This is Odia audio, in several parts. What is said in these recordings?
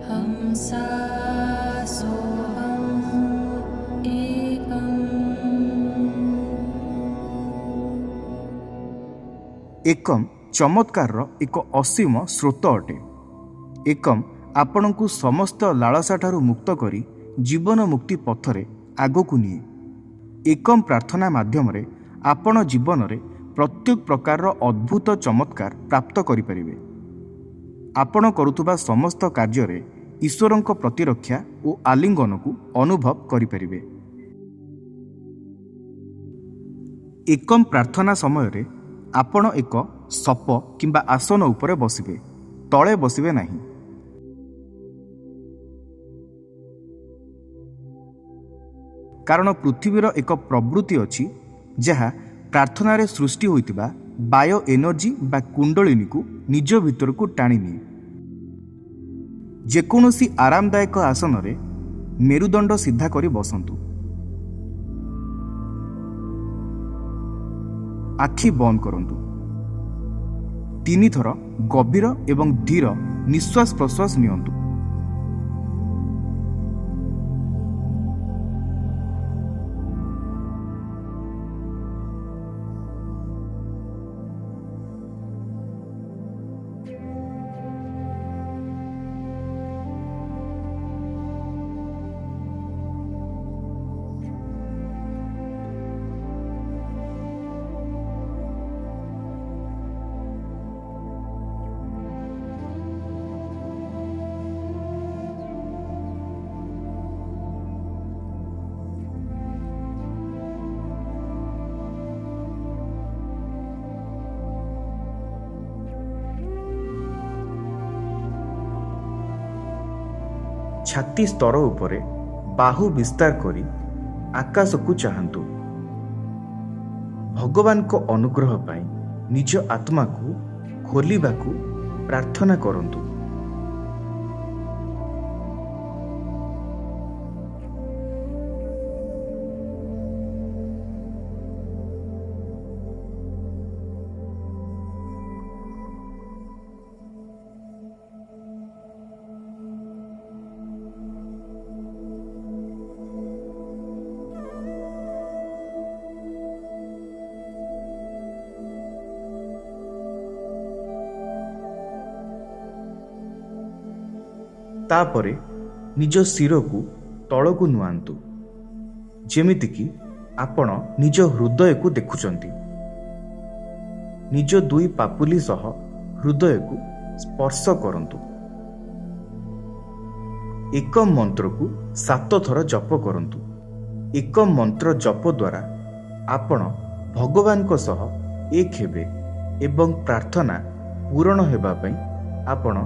हंसा सोहम एकम्। एकम चमत्कार एक असीम स्रोत अटे। एकम आपणକୁ ସମସ୍ତ ଲାଳସାଠାରୁ ମୁକ୍ତ କରି ଜୀବନ ମୁକ୍ତି ପଥରେ ଆଗକୁ ନିଏ। ଏକମ ପ୍ରାର୍ଥନା ମାଧ୍ୟମରେ ଆପଣ ଜୀବନରେ ପ୍ରତ୍ୟେକ ପ୍ରକାରର ଅଦ୍ଭୁତ ଚମତ୍କାର ପ୍ରାପ୍ତ କରିପାରିବେ। ଆପଣ କରୁଥିବା ସମସ୍ତ କାର୍ଯ୍ୟରେ ଈଶ୍ୱରଙ୍କ ପ୍ରତିରକ୍ଷା ଓ ଆଲିଙ୍ଗନକୁ ଅନୁଭବ କରିପାରିବେ। ଏକମ ପ୍ରାର୍ଥନା ସମୟରେ ଆପଣ ଏକ ସପ କିମ୍ବା ଆସନ ଉପରେ ବସିବେ, ତଳେ ବସିବେ ନାହିଁ। କାରଣ ପୃଥିବୀର ଏକ ପ୍ରବୃତ୍ତି ଅଛି ଯାହା ପ୍ରାର୍ଥନାରେ ସୃଷ୍ଟି ହୋଇଥିବା ବାୟୋ ଏନର୍ଜି ବା କୁଣ୍ଡଳିନୀକୁ ନିଜ ଭିତରକୁ ଟାଣିନିଏ। ଯେକୌଣସି ଆରାମଦାୟକ ଆସନରେ ମେରୁଦଣ୍ଡ ସିଧା କରି ବସନ୍ତୁ। ଆଖି ବନ୍ଦ କରନ୍ତୁ। 3 ଥର ଗଭୀର ଏବଂ ଧୀର ନିଶ୍ୱାସ ପ୍ରଶ୍ୱାସ ନିଅନ୍ତୁ। ଛାତି ସ୍ତର ଉପରେ ବାହୁ ବିସ୍ତାର କରି ଆକାଶକୁ ଚାହାନ୍ତୁ। ଭଗବାନଙ୍କ ଅନୁଗ୍ରହ ପାଇଁ ନିଜ ଆତ୍ମାକୁ ଖୋଲିବାକୁ ପ୍ରାର୍ଥନା କରନ୍ତୁ। ତାପରେ ନିଜ ଶିରକୁ ତଳକୁ ନୁଆନ୍ତୁ, ଯେମିତିକି ଆପଣ ନିଜ ହୃଦୟକୁ ଦେଖୁଛନ୍ତି। ନିଜ 2 ପାପୁଲି ସହ ହୃଦୟକୁ ସ୍ପର୍ଶ କରନ୍ତୁ। ଏକମ ମନ୍ତ୍ରକୁ 7 ଥର ଜପ କରନ୍ତୁ। ଏକମ ମନ୍ତ୍ର ଜପ ଦ୍ୱାରା ଆପଣ ଭଗବାନଙ୍କ ସହ ଏକ ହେବେ ଏବଂ ପ୍ରାର୍ଥନା ପୂରଣ ହେବା ପାଇଁ ଆପଣ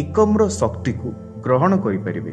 ଏକମର ଶକ୍ତିକୁ ଗ୍ରହଣ କରିପାରିବେ।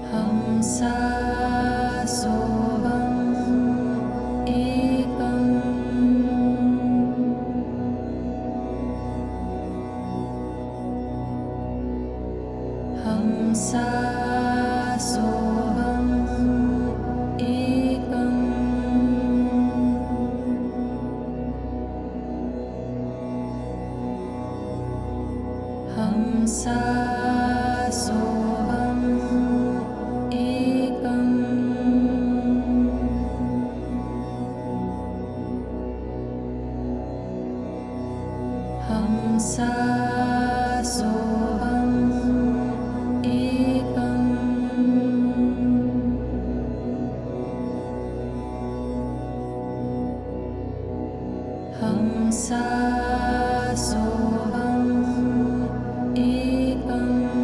हंसा सोहम एकम्। हंसा सोहम एकम्। हंसा सोहम एकम्। हंसा सोहम एकम्। हंसा सोहम एकम्।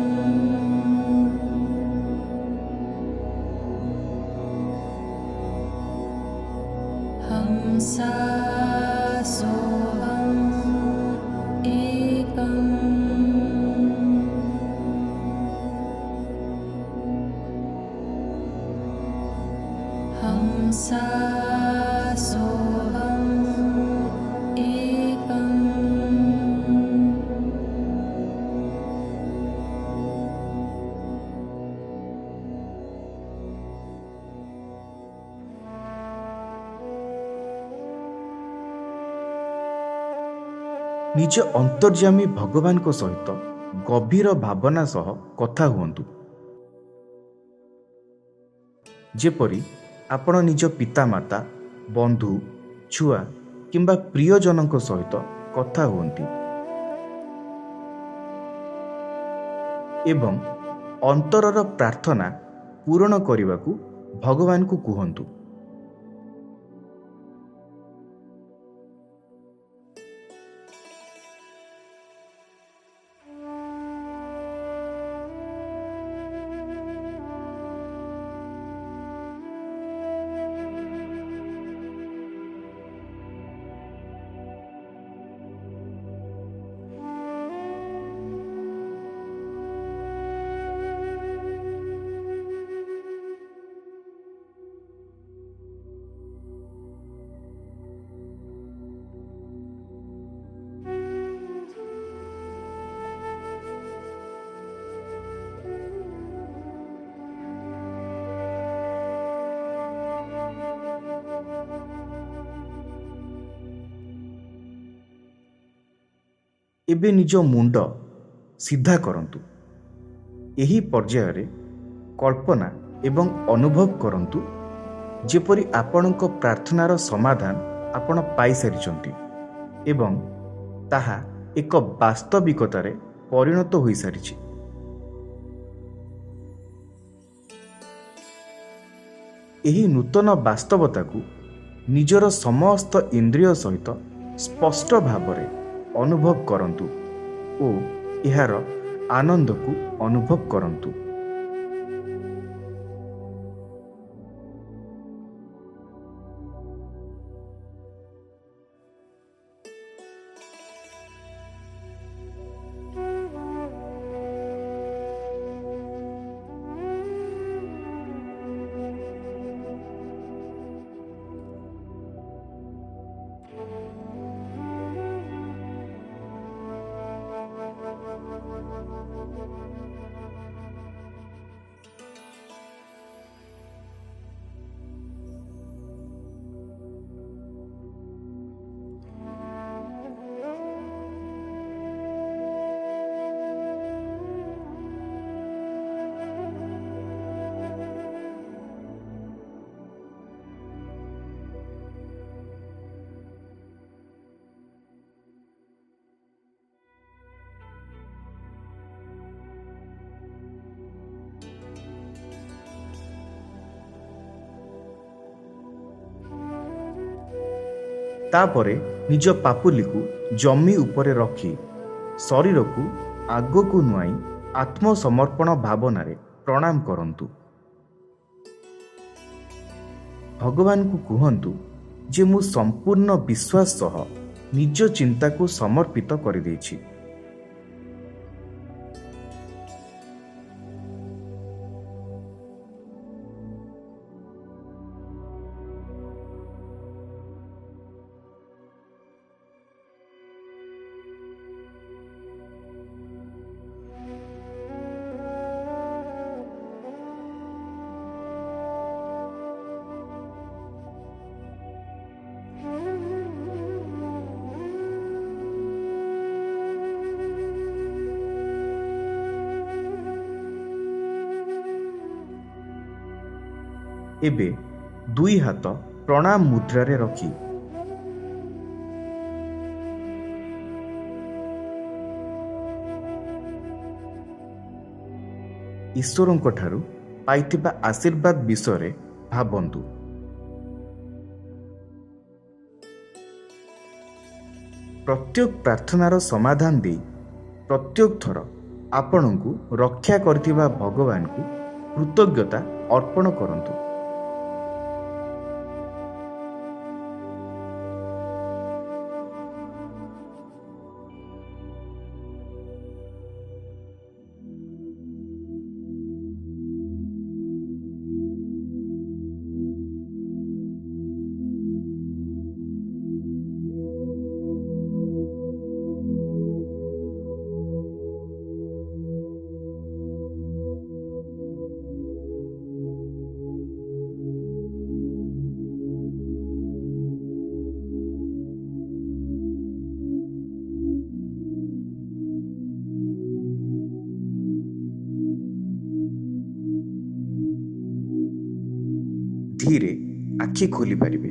ନିଜ ଅନ୍ତର୍ଯ୍ୟାମୀ ଭଗବାନଙ୍କ ସହିତ ଗଭୀର ଭାବନା ସହ କଥା ହୁଅନ୍ତୁ। ଯେପରି ଆପଣ ନିଜ ପିତାମାତା, ବନ୍ଧୁ, ଛୁଆ କିମ୍ବା ପ୍ରିୟଜନଙ୍କ ସହିତ କଥା ହୁଅନ୍ତି ଏବଂ ଅନ୍ତରର ପ୍ରାର୍ଥନା ପୂରଣ କରିବାକୁ ଭଗବାନଙ୍କୁ କୁହନ୍ତୁ। ଏବେ ନିଜ ମୁଣ୍ଡ ସିଧା କରନ୍ତୁ। ଏହି ପର୍ଯ୍ୟାୟରେ କଳ୍ପନା ଏବଂ ଅନୁଭବ କରନ୍ତୁ ଯେପରି ଆପଣଙ୍କ ପ୍ରାର୍ଥନାର ସମାଧାନ ଆପଣ ପାଇସାରିଛନ୍ତି ଏବଂ ତାହା ଏକ ବାସ୍ତବିକତାରେ ପରିଣତ ହୋଇସାରିଛି। ଏହି ନୂତନ ବାସ୍ତବତାକୁ ନିଜର ସମସ୍ତ ଇନ୍ଦ୍ରିୟ ସହିତ ସ୍ପଷ୍ଟ ଭାବରେ ଅନୁଭବ କରନ୍ତୁ ଓ ଏହାର ଆନନ୍ଦକୁ ଅନୁଭବ କରନ୍ତୁ। ତାପରେ ନିଜ ପାପୁଲିକୁ ଜମି ଉପରେ ରଖି ଶରୀରକୁ ଆଗକୁ ନୁଆଇ ଆତ୍ମସମର୍ପଣ ଭାବନାରେ ପ୍ରଣାମ କରନ୍ତୁ। ଭଗବାନଙ୍କୁ କୁହନ୍ତୁ ଯେ ମୁଁ ସମ୍ପୂର୍ଣ୍ଣ ବିଶ୍ୱାସ ସହ ନିଜ ଚିନ୍ତାକୁ ସମର୍ପିତ କରିଦେଇଛି। ଏବେ ଦୁଇ ହାତ ପ୍ରଣାମ ମୁଦ୍ରାରେ ରଖି ଈଶ୍ୱରଙ୍କ ଠାରୁ ପାଇଥିବା ଆଶୀର୍ବାଦ ବିଷୟରେ ଭାବନ୍ତୁ। ପ୍ରତ୍ୟେକ ପ୍ରାର୍ଥନାର ସମାଧାନ ଦେଇ ପ୍ରତ୍ୟେକ ଥର ଆପଣଙ୍କୁ ରକ୍ଷା କରିଥିବା ଭଗବାନଙ୍କୁ କୃତଜ୍ଞତା ଅର୍ପଣ କରନ୍ତୁ। ଧୀରେ ଆଖି ଖୋଲିପାରିବେ।